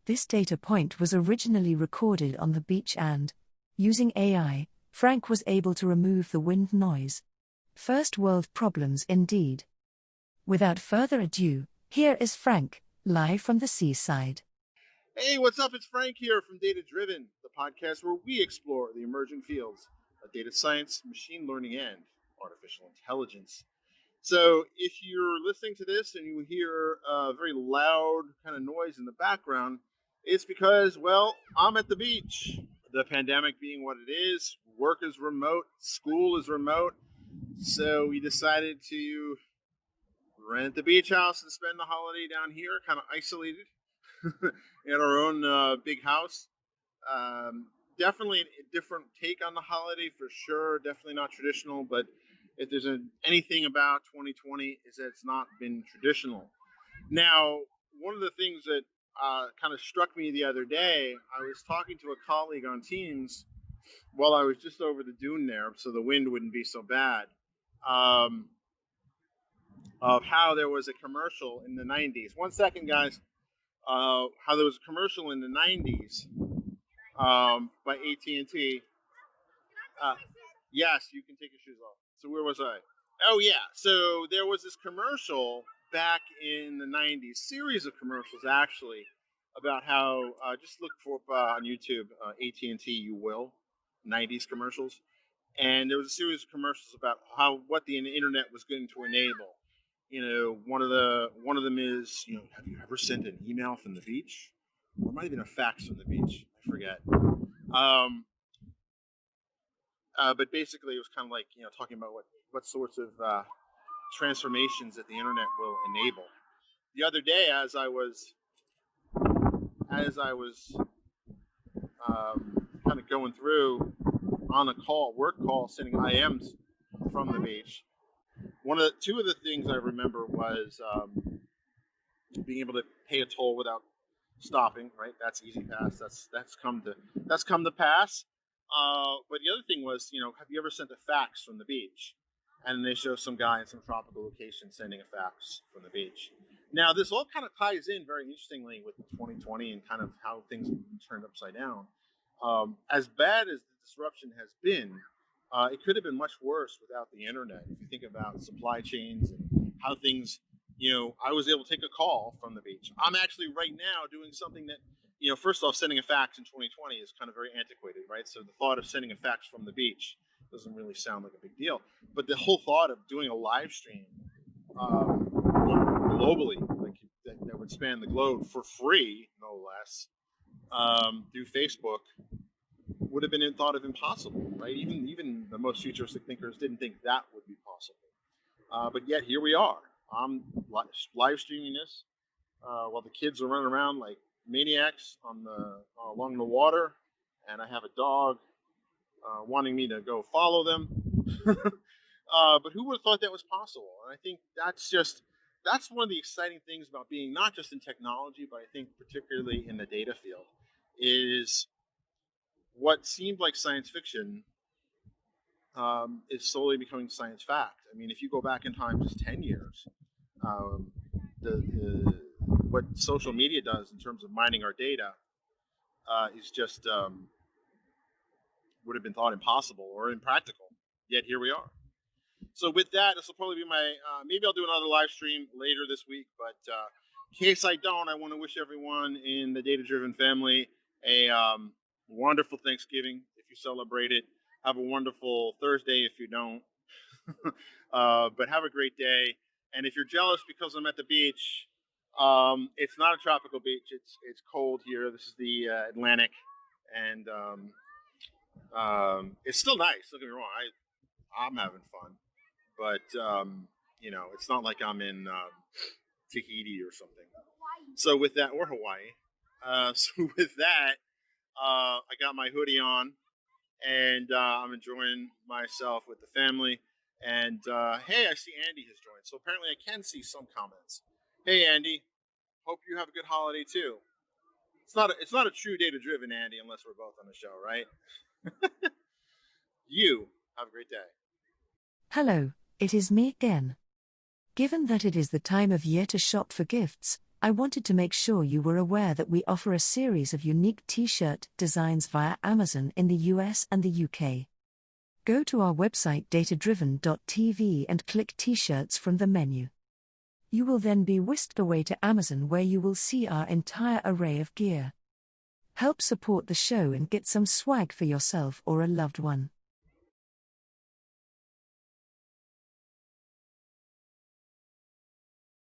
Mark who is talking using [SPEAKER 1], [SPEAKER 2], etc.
[SPEAKER 1] This data point was originally recorded on the beach and, using AI, Frank was able to remove the wind noise. First world problems indeed. Without further ado, here is Frank, live from the seaside.
[SPEAKER 2] Hey, what's up? It's Frank here from Data Driven, the podcast where we explore the emerging fields of data science, machine learning, and artificial intelligence. So if you're listening to this and you hear a very loud kind of noise in the background, it's because, well, I'm at the beach. The pandemic being what it is, work is remote, school is remote, so we decided to rent the beach house and spend the holiday down here, kind of isolated in our own big house. Definitely a different take on the holiday for sure. Definitely not traditional, but if there's anything about 2020 is that it's not been traditional. Now, one of the things that kind of struck me the other day, I was talking to a colleague on Teams while I was just over the dune there, so the wind wouldn't be so bad, of how there was a commercial in the 90s. 1 second, guys. How there was a commercial in the 90s by AT&T. Yes, you can take your shoes off. So where was I? Oh, yeah. So there was this commercial back in the 90s, series of commercials, actually, about how, just look for on YouTube, AT&T, you will, 90s commercials. And there was a series of commercials about what the internet was going to enable. You know, one of them is, have you ever sent an email from the beach? Or it might have been a fax from the beach. I forget. But basically, it was kind of like, talking about what sorts of transformations that the internet will enable. The other day, as I was kind of going through on a work call, sending IMs from the beach, two of the things I remember was being able to pay a toll without stopping. Right, that's easy pass. That's come to pass. But the other thing was, have you ever sent a fax from the beach? And they show some guy in some tropical location sending a fax from the beach. Now, this all kind of ties in very interestingly with 2020 and kind of how things turned upside down. As bad as the disruption has been, it could have been much worse without the internet. If you think about supply chains and how things, I was able to take a call from the beach. I'm actually right now doing something that, first off, sending a fax in 2020 is kind of very antiquated, right? So the thought of sending a fax from the beach doesn't really sound like a big deal. But the whole thought of doing a live stream globally, like that would span the globe for free, no less, through Facebook, would have been thought of impossible, right? Even the most futuristic thinkers didn't think that would be possible. But yet here we are. I'm live streaming this while the kids are running around like maniacs along the water, and I have a dog wanting me to go follow them. But who would have thought that was possible? And I think that's one of the exciting things about being not just in technology, but I think particularly in the data field, is what seemed like science fiction is slowly becoming science fact. I mean, if you go back in time just 10 years, what social media does in terms of mining our data is just would have been thought impossible or impractical. Yet here we are. So with that, this will probably be my, maybe I'll do another live stream later this week, but in case I don't, I want to wish everyone in the Data Driven family a wonderful Thanksgiving if you celebrate it. Have a wonderful Thursday if you don't. But have a great day. And if you're jealous because I'm at the beach, it's not a tropical beach. It's cold here. This is the Atlantic, and it's still nice. Don't get me wrong. I'm having fun, but it's not like I'm in Tahiti or something. So with that, or Hawaii. So with that, I got my hoodie on, and I'm enjoying myself with the family. And hey, I see Andy has joined. So apparently, I can see some comments. Hey, Andy. Hope you have a good holiday too. It's not a true data driven Andy unless we're both on the show, right? You have a great day.
[SPEAKER 1] Hello, it is me again. Given that it is the time of year to shop for gifts, I wanted to make sure you were aware that we offer a series of unique t-shirt designs via Amazon in the US and the UK. Go to our website datadriven.tv and click T-shirts from the menu. You will then be whisked away to Amazon, where you will see our entire array of gear. Help support the show and get some swag for yourself or a loved one.